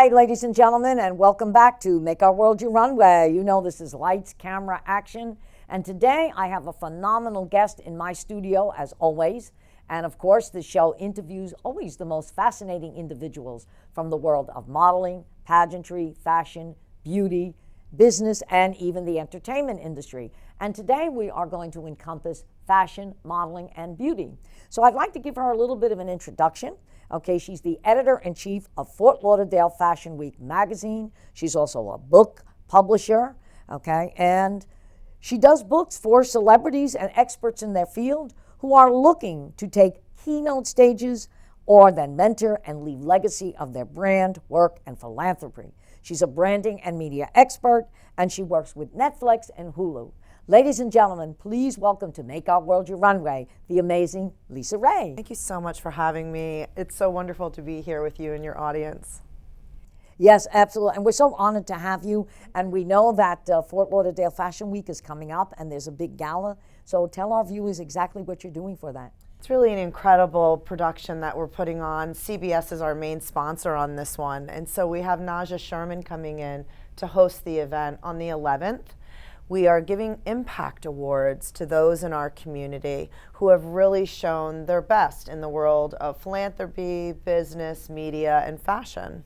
Hi, ladies and gentlemen, and welcome back to Make Our World Your Runway. You know this is lights, camera, action. And today I have a phenomenal guest in my studio, as always. And of course, the show interviews always the most fascinating individuals from the world of modeling, pageantry, fashion, beauty, business, and even the entertainment industry. And today we are going to encompass fashion, modeling, and beauty. So I'd like to give her a little bit of an introduction. Okay, she's the editor-in-chief of Fort Lauderdale Fashion Week magazine. She's also a book publisher, okay, and she does books for celebrities and experts in their field who are looking to take keynote stages or then mentor and leave legacy of their brand, work, and philanthropy. She's a branding and media expert, and she works with Netflix and Hulu. Ladies and gentlemen, please welcome to Make Our World Your Runway, the amazing LisaRaye. Thank you so much for having me. It's so wonderful to be here with you and your audience. Yes, absolutely. And we're so honored to have you. And we know that Fort Lauderdale Fashion Week is coming up and there's a big gala. So tell our viewers exactly what you're doing for that. It's really an incredible production that we're putting on. CBS is our main sponsor on this one. And so we have Naja Sherman coming in to host the event on the 11th. We are giving impact awards to those in our community who have really shown their best in the world of philanthropy, business, media, and fashion.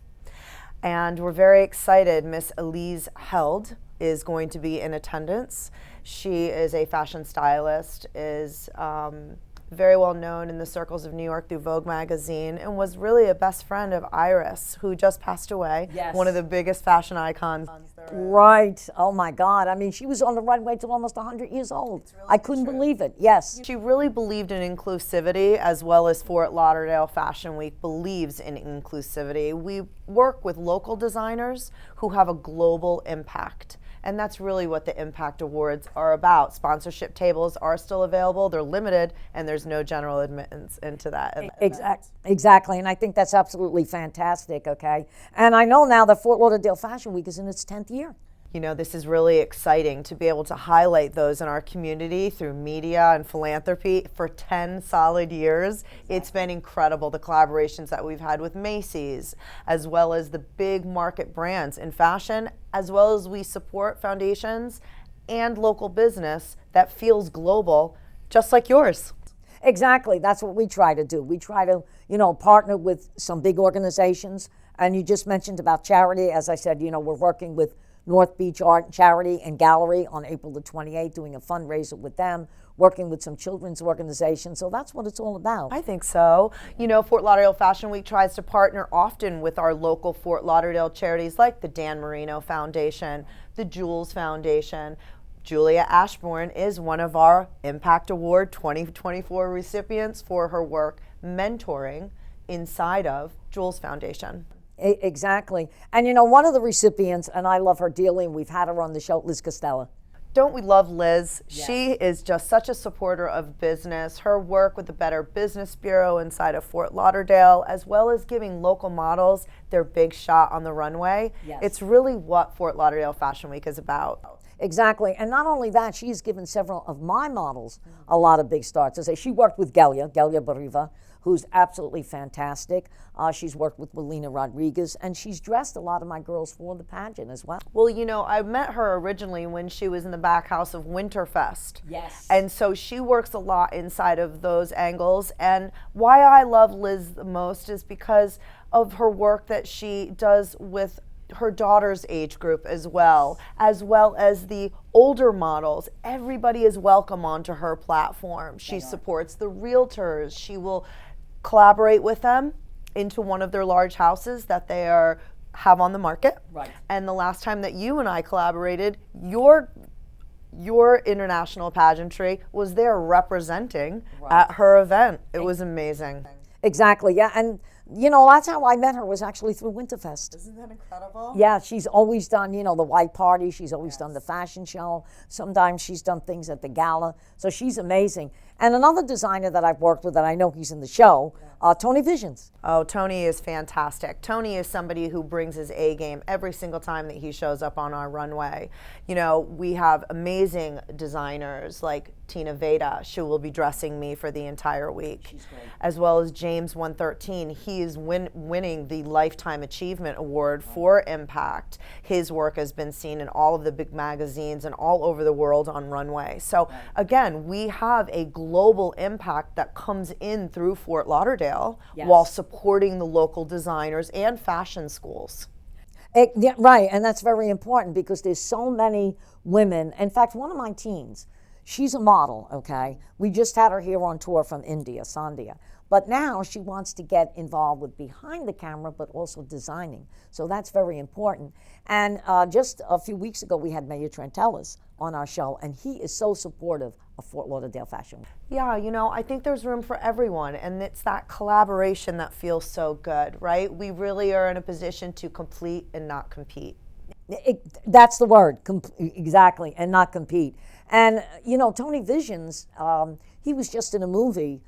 And we're very excited. Miss Elise Held is going to be in attendance. She is a fashion stylist, is very well known in the circles of New York through Vogue magazine, and was really a best friend of Iris, who just passed away. Yes. One of the biggest fashion icons. Right. Oh my God. I mean, she was on the runway till almost 100 years old. Really I couldn't believe it. Yes. She really believed in inclusivity, as well as Fort Lauderdale Fashion Week believes in inclusivity. We work with local designers who have a global impact. And that's really what the Impact Awards are about. Sponsorship tables are still available. They're limited, and there's no general admittance into that. Exactly, and I think that's absolutely fantastic, okay? And I know now that Fort Lauderdale Fashion Week is in its 10th year. You know, this is really exciting to be able to highlight those in our community through media and philanthropy for 10 solid years. It's been incredible, the collaborations that we've had with Macy's, as well as the big market brands in fashion, as well as we support foundations and local business that feels global, just like yours. Exactly, that's what we try to do. We try to, partner with some big organizations. And you just mentioned about charity. As I said, we're working with North Beach Art Charity and Gallery on April the 28th, doing a fundraiser with them, working with some children's organizations. So that's what it's all about. I think so. Fort Lauderdale Fashion Week tries to partner often with our local Fort Lauderdale charities like the Dan Marino Foundation, the Jules Foundation. Julia Ashbourne is one of our Impact Award 2024 recipients for her work mentoring inside of Jules Foundation. Exactly. And one of the recipients, and I love her dearly, and we've had her on the show, Liz Costello. Don't we love Liz? Yes. She is just such a supporter of business. Her work with the Better Business Bureau inside of Fort Lauderdale, as well as giving local models their big shot on the runway. Yes. It's really what Fort Lauderdale Fashion Week is about. Exactly. And not only that, she's given several of my models a lot of big starts. As I say, she worked with 𝐏𝐚𝐠𝐞𝐬 Bariva, who's absolutely fantastic. She's worked with Melina Rodriguez, and she's dressed a lot of my girls for the pageant as well. Well, I met her originally when she was in the back house of Winterfest. Yes. And so she works a lot inside of those angles. And why I love Liz the most is because of her work that she does with her daughter's age group as well as the older models. Everybody is welcome onto her platform. She supports the realtors. She will collaborate with them into one of their large houses that they have on the market. Right. And the last time that you and I collaborated, your international pageantry was there representing at her event. It was amazing. Exactly, yeah. And that's how I met her, was actually through Winterfest. Isn't that incredible? Yeah, she's always done, the white party. She's always done the fashion show. Sometimes she's done things at the gala. So she's amazing. And another designer that I've worked with, that I know he's in the show, Tony Visions. Oh, Tony is fantastic. Tony is somebody who brings his A game every single time that he shows up on our runway. We have amazing designers like 𝐏𝐚𝐠𝐞𝐬. She will be dressing me for the entire week. She's great. As well as James 113. He is winning the Lifetime Achievement Award for Impact. His work has been seen in all of the big magazines and all over the world on Runway. So again, we have a global impact that comes in through Fort Lauderdale while supporting the local designers and fashion schools. Yeah, right, and that's very important because there's so many women. In fact, one of my teens, she's a model, okay? We just had her here on tour from India, Sandhya. But now she wants to get involved with behind the camera, but also designing. So that's very important. And just a few weeks ago, we had Mayor Trantellis on our show, and he is so supportive of Fort Lauderdale Fashion Week. Yeah, you know, I think there's room for everyone, and it's that collaboration that feels so good, right? We really are in a position to complete and not compete. That's the word, exactly, and not compete. And, you know, Tony Visions, he was just in a movie,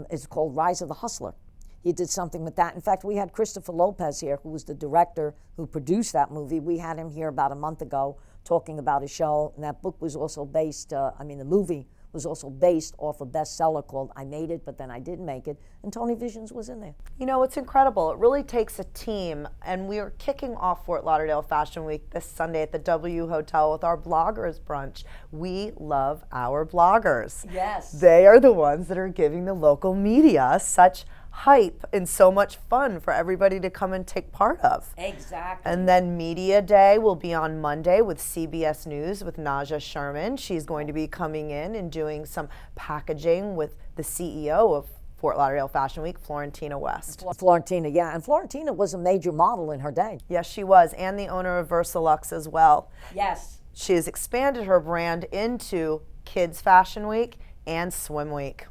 it's called Rise of the Hustler. He did something with that. In fact, we had Christopher Lopez here, who was the director who produced that movie. We had him here about a month ago talking about his show, and that book was also based, the movie was also based off a bestseller called I Made It, But Then I Didn't Make It, and Tony Visions was in there. You know, it's incredible. It really takes a team, and we are kicking off Fort Lauderdale Fashion Week this Sunday at the W Hotel with our bloggers brunch. We love our bloggers. Yes. They are the ones that are giving the local media such hype and so much fun for everybody to come and take part of. Exactly. And then Media Day will be on Monday with CBS News with 𝐏𝐚𝐠𝐞𝐬. She's going to be coming in and doing some packaging with the CEO of Fort Lauderdale Fashion Week, Florentina West. Florentina, yeah, and Florentina was a major model in her day. Yes, she was, and the owner of VersaLux as well. Yes. She has expanded her brand into Kids Fashion Week and Swim Week.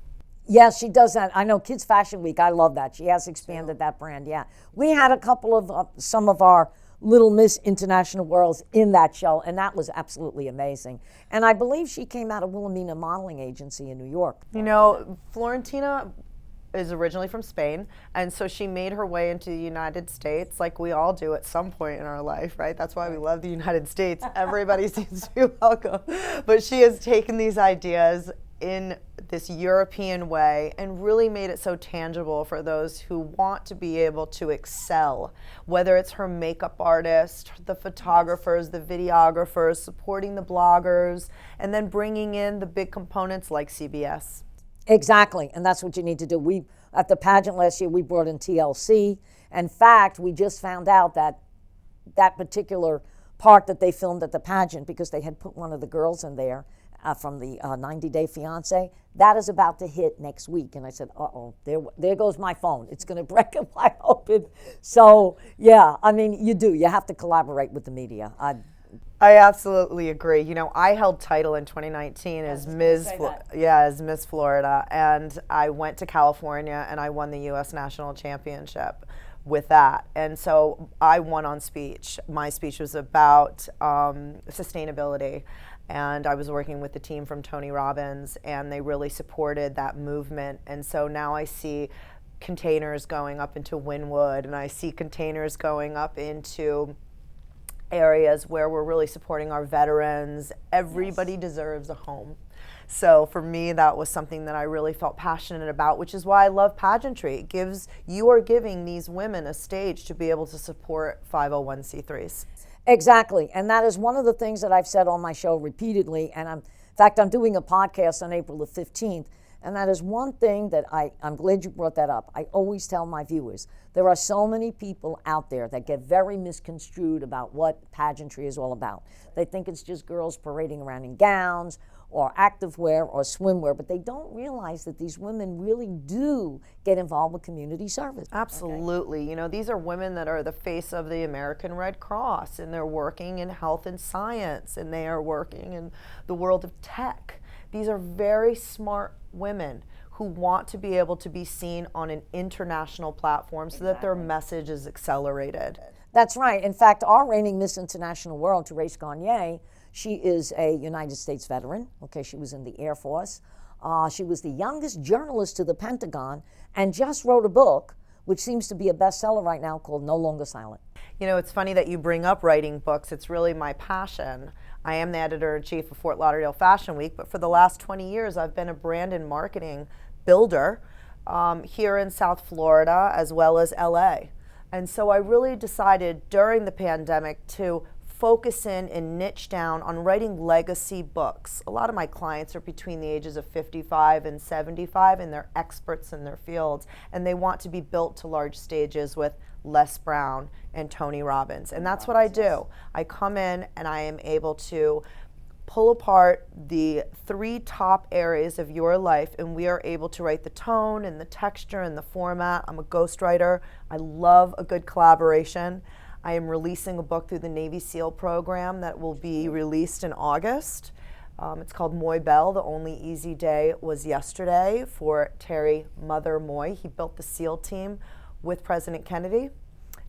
Yes, she does that. I know Kids Fashion Week, I love that. She has expanded that brand, yeah. We had a couple of, some of our Little Miss International Worlds in that show, and that was absolutely amazing. And I believe she came out of Wilhelmina Modeling Agency in New York. You know, Florentina is originally from Spain, and so she made her way into the United States like we all do at some point in our life, right? That's why we love the United States. Everybody seems to be welcome. But she has taken these ideas in this European way and really made it so tangible for those who want to be able to excel, whether it's her makeup artist, the photographers, the videographers, supporting the bloggers, and then bringing in the big components like CBS. Exactly, and that's what you need to do. We, at the pageant last year, we brought in TLC. In fact, we just found out that that particular part that they filmed at the pageant, because they had put one of the girls in there, from the 90 Day Fiancé, that is about to hit next week. And I said, uh-oh, there goes my phone. It's going to break it wide open. So, yeah, I mean, you have to collaborate with the media. I absolutely agree. You know, I held title in 2019 as Miss Florida, and I went to California and I won the U.S. National Championship with that. And so I won on speech. My speech was about sustainability. And I was working with the team from Tony Robbins, and they really supported that movement. And so now I see containers going up into Wynwood, and I see containers going up into areas where we're really supporting our veterans. Everybody deserves a home. So for me, that was something that I really felt passionate about, which is why I love pageantry. You are giving these women a stage to be able to support 501c3s. Exactly, and that is one of the things that I've said on my show repeatedly, and in fact, I'm doing a podcast on April the 15th, and that is one thing that I'm glad you brought that up. I always tell my viewers, there are so many people out there that get very misconstrued about what pageantry is all about. They think it's just girls parading around in gowns, or activewear or swimwear, but they don't realize that these women really do get involved with community service. Absolutely. Okay. You know, these are women that are the face of the American Red Cross, and they're working in health and science, and they are working in the world of tech. These are very smart women who want to be able to be seen on an international platform so that their message is accelerated. That's right. In fact, our reigning Miss International World, 𝐏𝐚𝐠𝐞𝐬, she is a United States veteran. Okay, she was in the Air Force. She was the youngest journalist to the Pentagon and just wrote a book, which seems to be a bestseller right now, called No Longer Silent. You know, it's funny that you bring up writing books. It's really my passion. I am the editor-in-chief of Fort Lauderdale Fashion Week, but for the last 20 years, I've been a brand and marketing builder here in South Florida as well as LA. And so I really decided during the pandemic to focus in and niche down on writing legacy books. A lot of my clients are between the ages of 55 and 75, and they're experts in their fields, and they want to be built to large stages with Les Brown and Tony Robbins. And that's what I do. I come in and I am able to pull apart the 3 top areas of your life, and we are able to write the tone and the texture and the format. I'm a ghostwriter. I love a good collaboration. I am releasing a book through the Navy SEAL program that will be released in August. It's called Moy Bell, The Only Easy Day Was Yesterday, for Terry Mother Moy. He built the SEAL team with President Kennedy.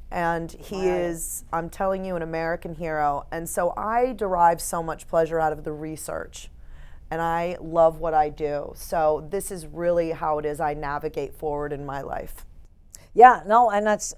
And he is, I'm telling you, an American hero. And so I derive so much pleasure out of the research. And I love what I do. So this is really how it is I navigate forward in my life. Yeah, no, and that's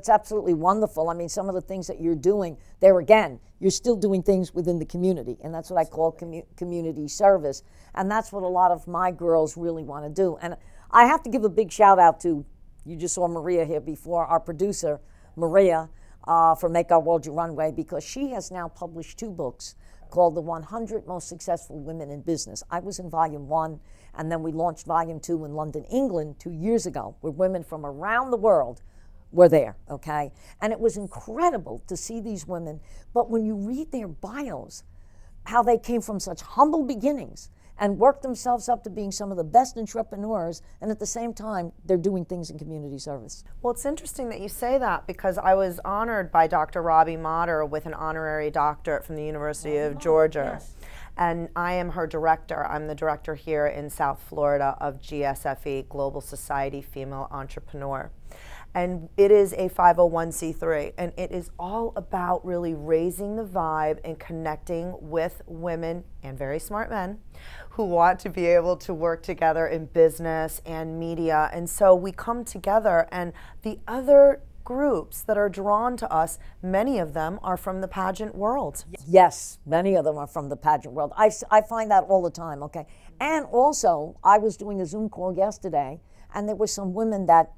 absolutely wonderful. I mean, some of the things that you're doing there, again, you're still doing things within the community, and that's what I call community service. And that's what a lot of my girls really want to do. And I have to give a big shout out to, you just saw Maria here before, our producer, Maria, for Make Our World Your Runway, because she has now published 2 books called The 100 Most Successful Women in Business. I was in volume 1, and then we launched volume 2 in London, England 2 years ago, where women from around the world were there, okay? And it was incredible to see these women, but when you read their bios, how they came from such humble beginnings and worked themselves up to being some of the best entrepreneurs, and at the same time, they're doing things in community service. Well, it's interesting that you say that, because I was honored by Dr. Robbie Motter with an honorary doctorate from the University of Georgia. Yes. And I am her director. I'm the director here in South Florida of GSFE, Global Society Female Entrepreneur. And it is a 501c3, and it is all about really raising the vibe and connecting with women and very smart men who want to be able to work together in business and media. And so we come together, and the other groups that are drawn to us, many of them are from the pageant world. Yes, many of them are from the pageant world. I find that all the time, okay? And also, I was doing a Zoom call yesterday, and there were some women that,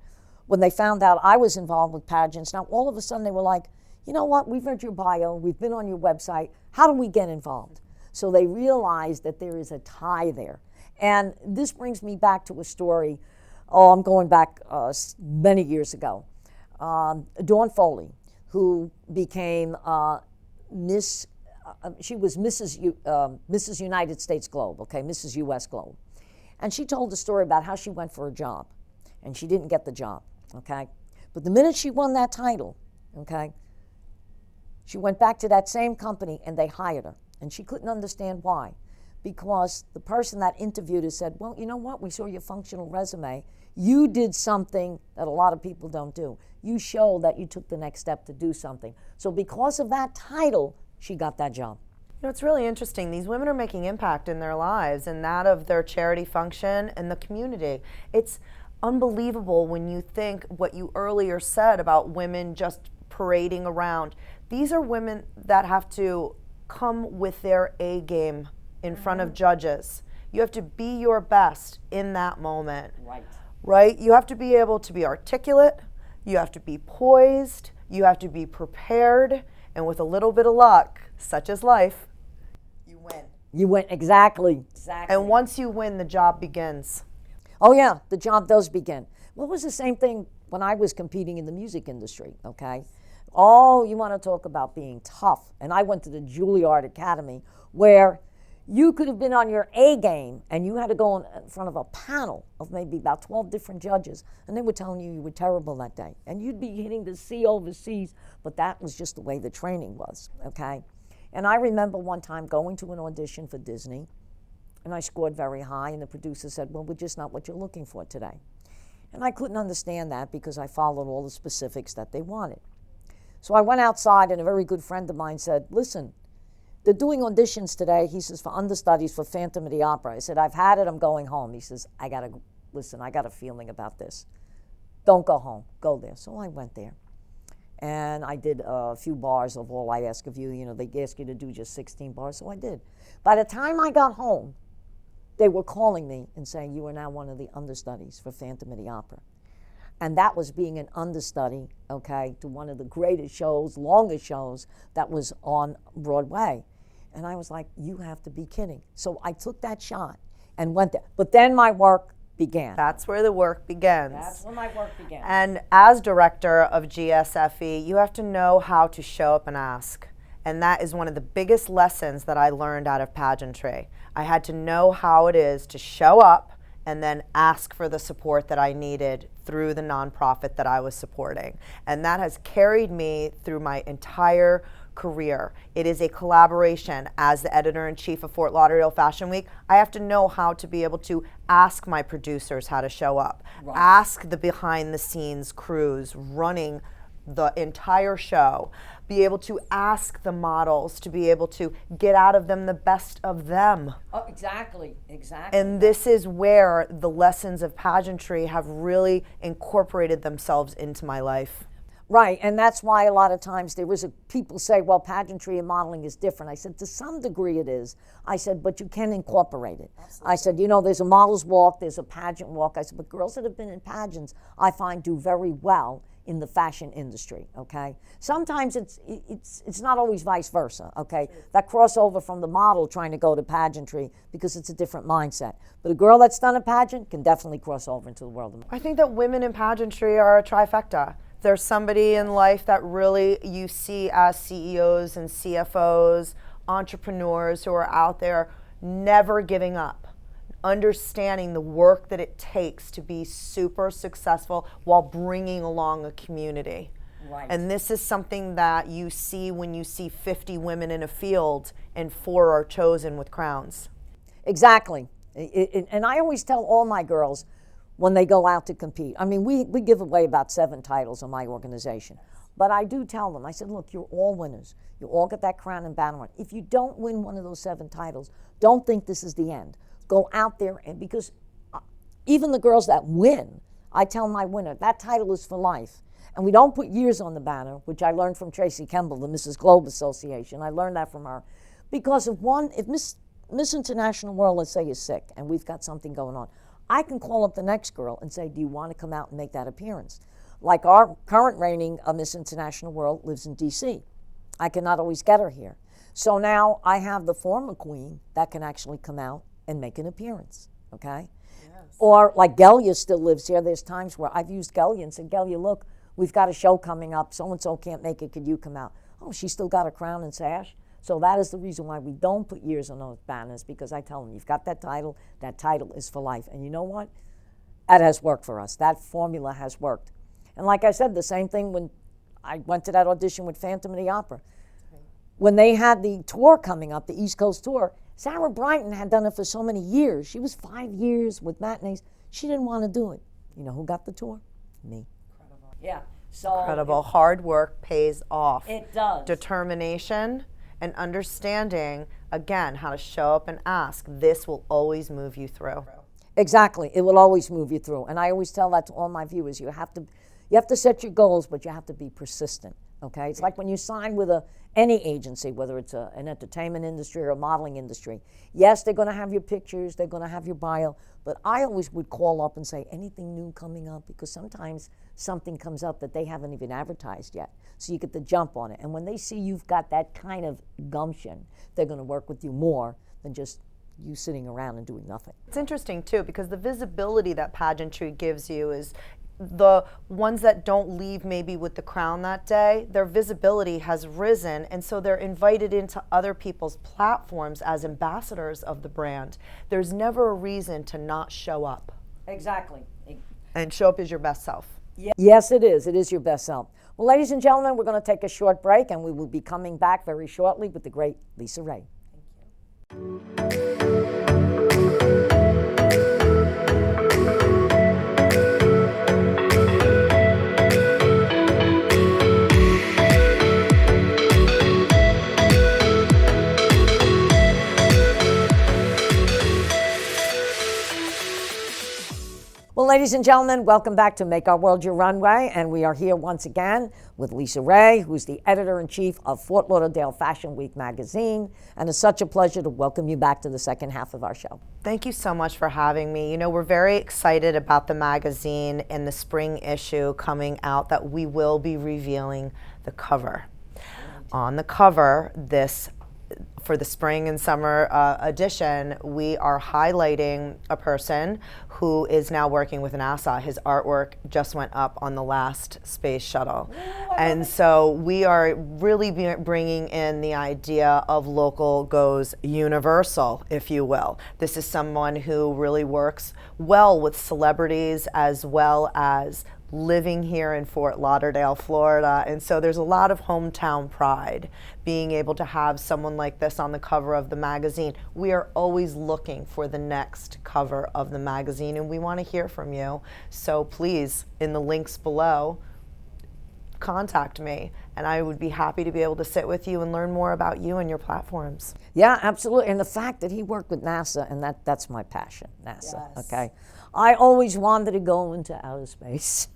when they found out I was involved with pageants, now all of a sudden they were like, you know what, we've read your bio, we've been on your website, how do we get involved? So they realized that there is a tie there. And this brings me back to a story, I'm going back many years ago. Dawn Foley, who became she was Mrs. United States Globe, okay, Mrs. US Globe. And she told the story about how she went for a job, and she didn't get the job, okay? But the minute she won that title, okay, she went back to that same company and they hired her. And she couldn't understand why. Because the person that interviewed her said, well, you know what, we saw your functional resume. You did something that a lot of people don't do. You showed that you took the next step to do something. So because of that title, she got that job. You know, it's really interesting. These women are making impact in their lives and that of their charity function and the community. It's unbelievable when you think what you earlier said about women just parading around. These are women that have to come with their A game in front of judges. You have to be your best in that moment. Right? You have to be able to be articulate, you have to be poised, you have to be prepared, and with a little bit of luck, such as life, you win. You win, exactly. And once you win, the job begins. Oh yeah, the job does begin. Well, it was the same thing when I was competing in the music industry, okay? Oh, you want to talk about being tough. And I went to the Juilliard Academy, where you could have been on your A game and you had to go in front of a panel of maybe about 12 different judges, and they were telling you were terrible that day. And you'd be hitting the C overseas, but that was just the way the training was, okay? And I remember one time going to an audition for Disney, and I scored very high, and the producer said, well, we're just not what you're looking for today. And I couldn't understand that because I followed all the specifics that they wanted. So I went outside, and a very good friend of mine said, listen, they're doing auditions today, he says, for understudies for Phantom of the Opera. I said, I've had it, I'm going home. He says, I got a feeling about this. Don't go home, go there. So I went there. And I did a few bars of All I Ask of You. You know, they ask you to do just 16 bars, so I did. By the time I got home, they were calling me and saying, you are now one of the understudies for Phantom of the Opera. And that was being an understudy, okay, to one of the greatest shows, longest shows that was on Broadway. And I was like, you have to be kidding. So I took that shot and went there. But then my work began. That's where the work begins. That's where my work began. And as director of GSFE, you have to know how to show up and ask. And that is one of the biggest lessons that I learned out of pageantry. I had to know how it is to show up and then ask for the support that I needed through the nonprofit that I was supporting. And that has carried me through my entire career. It is a collaboration. As the editor-in-chief of Fort Lauderdale Fashion Week, I have to know how to be able to ask my producers how to show up, right. Ask the behind-the-scenes crews running the entire show, be able to ask the models to be able to get out of them the best of them. Oh, exactly, exactly. And this is where the lessons of pageantry have really incorporated themselves into my life. Right, and that's why a lot of times people say, well, pageantry and modeling is different. I said, to some degree it is. I said, but you can incorporate it. Absolutely. I said, you know, there's a model's walk, there's a pageant walk. I said, but girls that have been in pageants, I find do very well in the fashion industry, okay? Sometimes it's not always vice versa, okay? Sure. That crossover from the model trying to go to pageantry because it's a different mindset. But a girl that's done a pageant can definitely cross over into the world of I think that women in pageantry are a trifecta. There's somebody in life that really you see as CEOs and CFOs, entrepreneurs who are out there never giving up, understanding the work that it takes to be super successful while bringing along a community. Right. And this is something that you see when you see 50 women in a field and 4 are chosen with crowns. Exactly. And I always tell all my girls when they go out to compete, I mean, we give away about 7 titles in my organization. But I do tell them, I said, look, you're all winners. You all get that crown and banner on. If you don't win one of those 7 titles, don't think this is the end. Go out there, and because even the girls that win, I tell my winner, that title is for life. And we don't put years on the banner, which I learned from Tracy Kemble, the Mrs. Globe Association. I learned that from her. Because if Miss International World, let's say, is sick, and we've got something going on, I can call up the next girl and say, do you want to come out and make that appearance? Like our current reigning Miss International World lives in D.C. I cannot always get her here. So now I have the former queen that can actually come out and make an appearance, okay? Yes. Or like 𝐏𝐚𝐠𝐞𝐬 still lives here. There's times where I've used 𝐏𝐚𝐠𝐞𝐬 and said, 𝐏𝐚𝐠𝐞𝐬, look, we've got a show coming up. So-and-so can't make it. Could you come out? Oh, she's still got a crown and sash. So that is the reason why we don't put years on those banners, because I tell them, you've got that title is for life. And you know what? That has worked for us. That formula has worked. And like I said, the same thing when I went to that audition with Phantom of the Opera. When they had the tour coming up, the East Coast tour, Sarah Brightman had done it for so many years. She was 5 years with matinees. She didn't want to do it. You know who got the tour? Me. Incredible. Yeah. So incredible. Hard work pays off. It does. Determination and understanding, again, how to show up and ask. This will always move you through. Exactly. It will always move you through. And I always tell that to all my viewers. You have to set your goals, but you have to be persistent. Okay? It's like when you sign with any agency, whether it's an entertainment industry or a modeling industry. Yes, they're going to have your pictures, they're going to have your bio, but I always would call up and say, anything new coming up? Because sometimes something comes up that they haven't even advertised yet. So you get the jump on it. And when they see you've got that kind of gumption, they're going to work with you more than just you sitting around and doing nothing. It's interesting, too, because the visibility that pageantry gives you is the ones that don't leave maybe with the crown that day, their visibility has risen, and so they're invited into other people's platforms as ambassadors of the brand. There's never a reason to not show up. Exactly. And show up as your best self. Yeah. Yes, it is. It is your best self. Well, ladies and gentlemen, we're going to take a short break, and we will be coming back very shortly with the great Lisa Ray. Thank you. Well, ladies and gentlemen, welcome back to Make Our World Your Runway. And we are here once again with 𝐏𝐚𝐠𝐿𝐿, who's the editor-in-chief of Fort Lauderdale Fashion Week magazine. And it's such a pleasure to welcome you back to the second half of our show. Thank you so much for having me. You know, we're very excited about the magazine and the spring issue coming out that we will be revealing the cover. On the cover, for the spring and summer edition, we are highlighting a person who is now working with NASA. His artwork just went up on the last space shuttle. And so we are really bringing in the idea of local goes universal, if you will. This is someone who really works well with celebrities as well as living here in Fort Lauderdale, Florida. And so there's a lot of hometown pride being able to have someone like this on the cover of the magazine. We are always looking for the next cover of the magazine, and we want to hear from you. So please, in the links below, contact me, and I would be happy to be able to sit with you and learn more about you and your platforms. Yeah, absolutely. And the fact that he worked with NASA, and that's my passion, NASA, Yes. okay? I always wanted to go into outer space.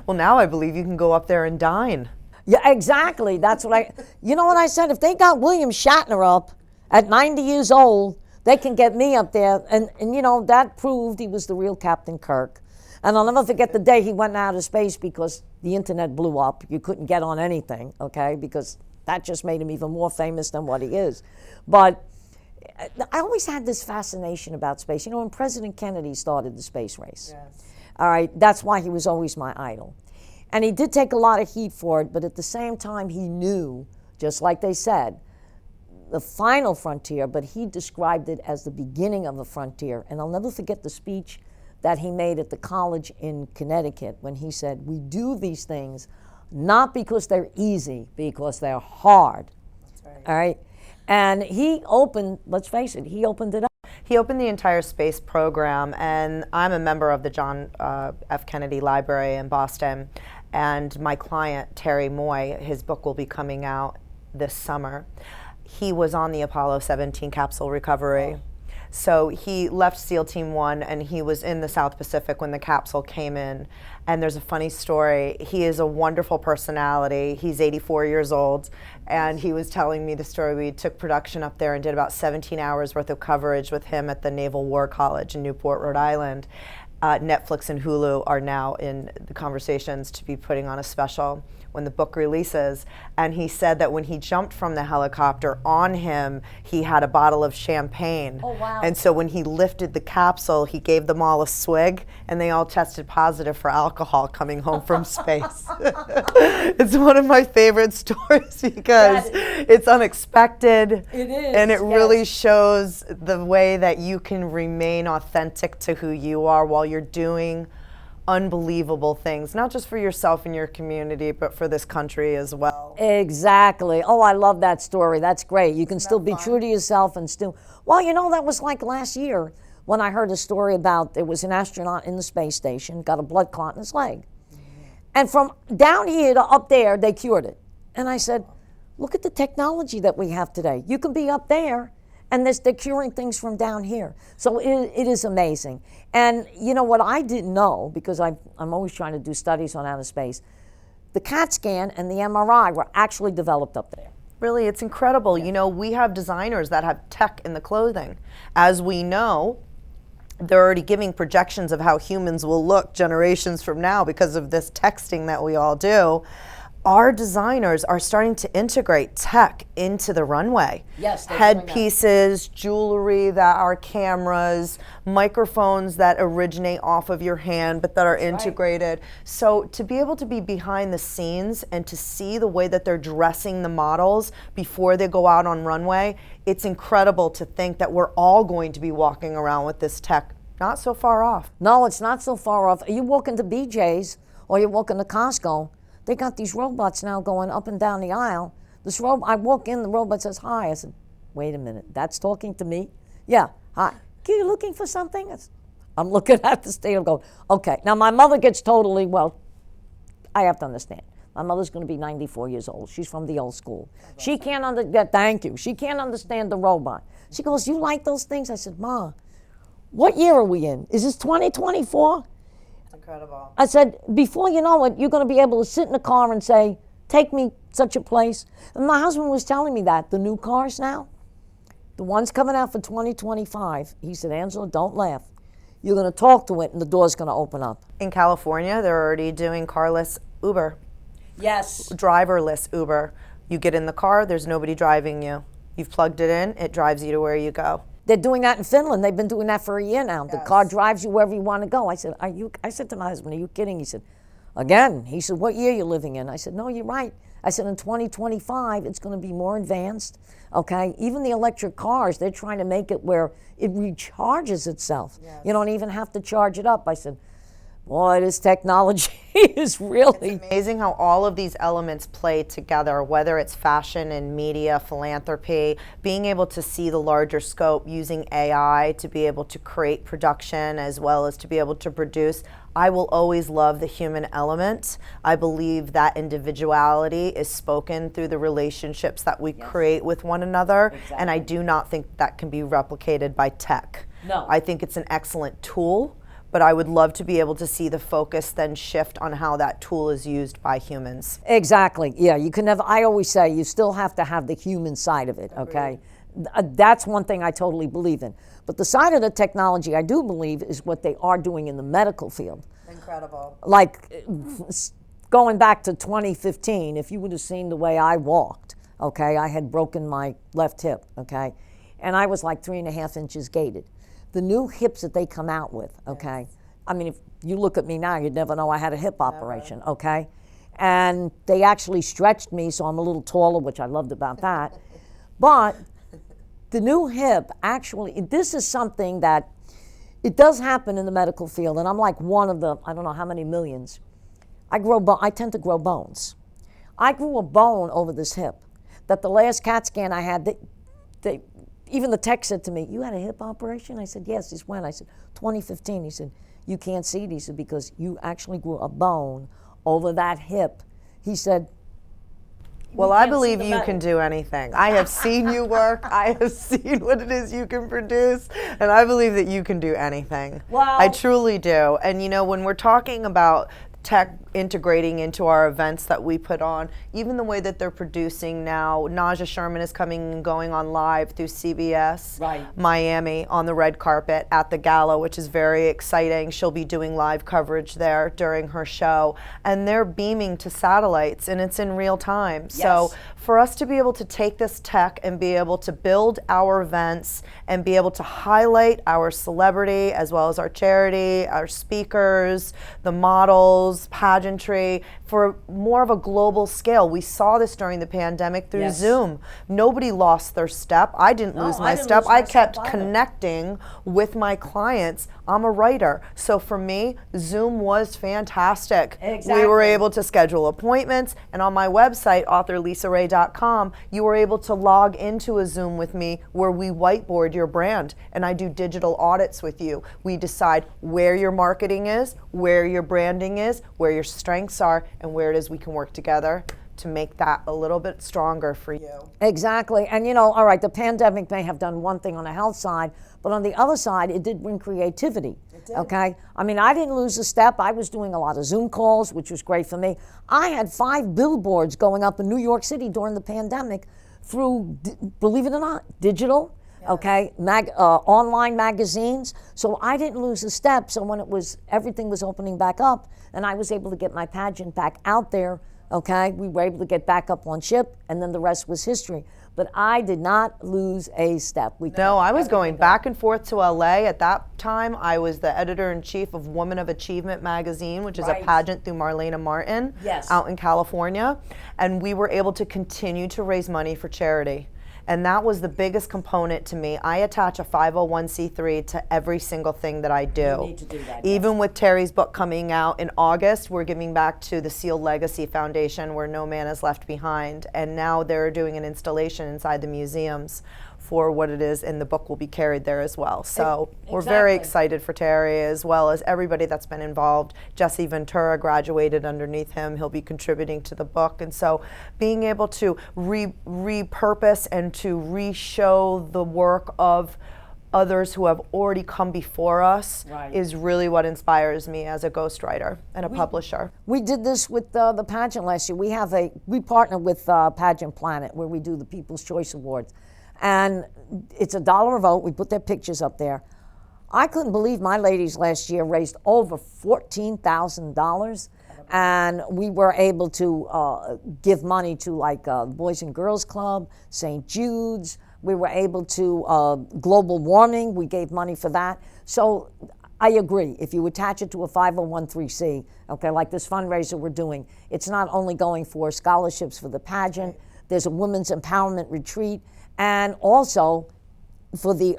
Well, now I believe you can go up there and dine. Yeah, exactly. That's what you know what I said? If they got William Shatner up at 90 years old, they can get me up there. And you know, that proved he was the real Captain Kirk. And I'll never forget the day he went out of space because the internet blew up. You couldn't get on anything, okay? Because that just made him even more famous than what he is. But I always had this fascination about space. You know, when President Kennedy started the space race, Yes. all right, that's why he was always my idol. And he did take a lot of heat for it, but at the same time, he knew, just like they said, the final frontier, but he described it as the beginning of a frontier. And I'll never forget the speech that he made at the college in Connecticut when he said, we do these things not because they're easy, because they're hard. That's right. All right? And he opened, let's face it, he opened it up. He opened the entire space program, and I'm a member of the John F. Kennedy Library in Boston. And my client, Terry Moy, his book will be coming out this summer. He was on the Apollo 17 capsule recovery. So he left SEAL Team 1 and he was in the South Pacific when the capsule came in. And there's a funny story. He is a wonderful personality. He's 84 years old. And he was telling me the story. We took production up there and did about 17 hours worth of coverage with him at the Naval War College in Newport, Rhode Island. Netflix and Hulu are now in the conversations to be putting on a special when the book releases. And he said that when he jumped from the helicopter, on him, he had a bottle of champagne. Oh, wow. And so when he lifted the capsule, he gave them all a swig, and they all tested positive for alcohol coming home from space. It's one of my favorite stories because it's unexpected. It is, And it really yes. shows the way that you can remain authentic to who you are while you're doing unbelievable things, not just for yourself and your community, but for this country as well. Exactly. Oh, I love that story. That's great. You can still be true to yourself and still, well, you know, that was like last year when I heard a story about there was an astronaut in the space station, got a blood clot in his leg. And from down here to up there, they cured it. And I said, look at the technology that we have today. You can be up there and they're curing things from down here. So it is amazing. And you know what I didn't know, because I'm always trying to do studies on outer space, the CAT scan and the MRI were actually developed up there. Really, it's incredible. You know, we have designers that have tech in the clothing. As we know, they're already giving projections of how humans will look generations from now because of this texting that we all do. Our designers are starting to integrate tech into the runway. Yes, they're doing that. Headpieces, jewelry that are cameras, microphones that originate off of your hand but that are integrated. So to be able to be behind the scenes and to see the way that they're dressing the models before they go out on runway, it's incredible to think that we're all going to be walking around with this tech not so far off. No, it's not so far off. You walk into BJ's or you walk into Costco, they got these robots now going up and down the aisle. I walk in, the robot says, hi. I said, wait a minute, that's talking to me? Yeah, hi. Are you looking for something? I'm looking at the state, I'm going, okay. Now my mother gets totally, well, I have to understand. My mother's going to be 94 years old. She's from the old school. She can't thank you. She can't understand the robot. She goes, you like those things? I said, Ma, what year are we in? Is this 2024? Incredible. I said, before you know it, you're going to be able to sit in a car and say, take me such a place. And my husband was telling me that, the new cars now, the ones coming out for 2025, he said, Angela, don't laugh. You're going to talk to it and the door's going to open up. In California, they're already doing carless Uber. Yes. Driverless Uber. You get in the car, there's nobody driving you. You've plugged it in, it drives you to where you go. They're doing that in Finland. They've been doing that for a year now. The car drives you wherever you want to go. I said, I said to my husband, are you kidding? He said, again. He said, what year are you living in? I said, no, you're right. I said, in 2025, it's going to be more advanced, okay? Even the electric cars, they're trying to make it where it recharges itself. Yes. You don't even have to charge it up. I said, boy, this technology is really... It's amazing how all of these elements play together, whether it's fashion and media, philanthropy, being able to see the larger scope, using AI to be able to create production as well as to be able to produce. I will always love the human element. I believe that individuality is spoken through the relationships that we create with one another, and I do not think that can be replicated by tech. No. I think it's an excellent tool, but I would love to be able to see the focus then shift on how that tool is used by humans. Exactly, yeah, you can never, I always say, you still have to have the human side of it, okay? That's one thing I totally believe in. But the side of the technology I do believe is what they are doing in the medical field. Incredible. Like going back to 2015, if you would have seen the way I walked, okay, I had broken my left hip, okay, and I was like 3.5 inches gated. The new hips that they come out with, okay, I mean, if you look at me now, you'd never know I had a hip operation, okay, and they actually stretched me so I'm a little taller, which I loved about that, but the new hip, actually, this is something that, it does happen in the medical field, and I'm like one of the, I don't know how many millions. I tend to grow bones. I grew a bone over this hip that the last CAT scan I had, even the tech said to me, you had a hip operation? I said, yes. He said, when? I said, 2015. He said, you can't see it. He said, because you actually grew a bone over that hip. He said, well, I believe you can do anything. I have seen you work. I have seen what it is you can produce. And I believe that you can do anything. Wow. I truly do. And you know, when we're talking about tech integrating into our events that we put on, even the way that they're producing now, 𝐏𝐚𝐠𝐞𝐬 Sherman is coming and going on live through CBS Miami on the red carpet at the gala, which is very exciting. She'll be doing live coverage there during her show, and they're beaming to satellites, and it's in real time. Yes. So for us to be able to take this tech and be able to build our events and be able to highlight our celebrity as well as our charity, our speakers, the models, pageantry, for more of a global scale. We saw this during the pandemic through Zoom. Nobody lost their step. I didn't lose my step. I kept connecting with my clients. I'm a writer. So for me, Zoom was fantastic. Exactly. We were able to schedule appointments, and on my website, authorlisaray.com, you were able to log into a Zoom with me where we whiteboard your brand, and I do digital audits with you. We decide where your marketing is, where your branding is, where your strengths are, and where it is we can work together to make that a little bit stronger for you. Exactly. And you know, all right, the pandemic may have done one thing on the health side, but on the other side, it did bring creativity. It did. Okay? I mean, I didn't lose a step. I was doing a lot of Zoom calls, which was great for me. I had 5 billboards going up in New York City during the pandemic through, believe it or not, digital. Yes. Okay, online magazines. So I didn't lose a step. So when everything was opening back up, and I was able to get my pageant back out there, okay, we were able to get back up on ship, and then the rest was history. But I did not lose a step. No, I was going back and forth to LA. At that time, I was the editor-in-chief of Woman of Achievement magazine, which is a pageant through Marlena Martin out in California. And we were able to continue to raise money for charity. And that was the biggest component to me. I attach a 501c3 to every single thing that I do. You need to do that, Even with Terry's book coming out in August, we're giving back to the Seal Legacy Foundation, where no man is left behind. And now they're doing an installation inside the museums for what it is, and the book will be carried there as well. So we're very excited for Terry, as well as everybody that's been involved. Jesse Ventura graduated underneath him. He'll be contributing to the book. And so being able to repurpose and to re-show the work of others who have already come before us Right. is really what inspires me as a ghostwriter and a publisher. We did this with the pageant last year. We partner with Pageant Planet, where we do the People's Choice Awards. And it's $1 a vote. We put their pictures up there. I couldn't believe my ladies last year raised over $14,000. And we were able to give money to like Boys and Girls Club, St. Jude's. We were able to, global warming, we gave money for that. So I agree, if you attach it to a 501c, okay, like this fundraiser we're doing, it's not only going for scholarships for the pageant, there's a women's empowerment retreat, and also for the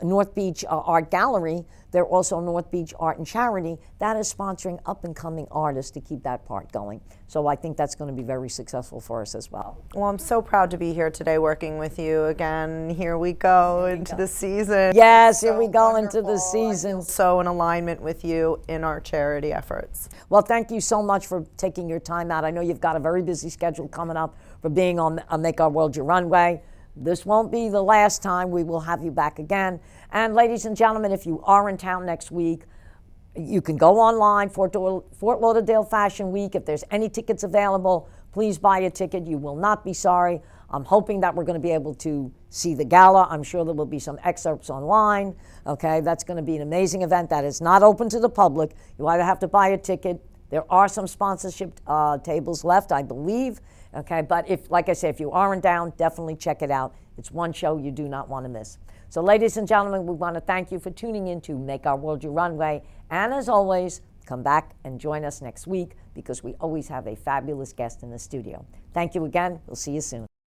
North Beach Art Gallery, they're also North Beach Art and Charity that is sponsoring up-and-coming artists to keep that part going. So I think that's going to be very successful for us as well. Well, I'm so proud to be here today working with you again. Here we go into the season. Yes, here we go into the season. So in alignment with you in our charity efforts. Well, thank you so much for taking your time out. I know you've got a very busy schedule coming up for being on Make Our World Your Runway. This won't be the last time. We will have you back again. And ladies and gentlemen, if you are in town next week, you can go online, Fort Lauderdale Fashion Week. If there's any tickets available, please buy a ticket. You will not be sorry. I'm hoping that we're going to be able to see the gala. I'm sure there will be some excerpts online. Okay, that's going to be an amazing event that is not open to the public. You either have to buy a ticket. There are some sponsorship tables left, I believe. Okay, but if, like I say, if you aren't down, definitely check it out. It's one show you do not want to miss. So ladies and gentlemen, we want to thank you for tuning in to Make Our World Your Runway. And as always, come back and join us next week because we always have a fabulous guest in the studio. Thank you again. We'll see you soon.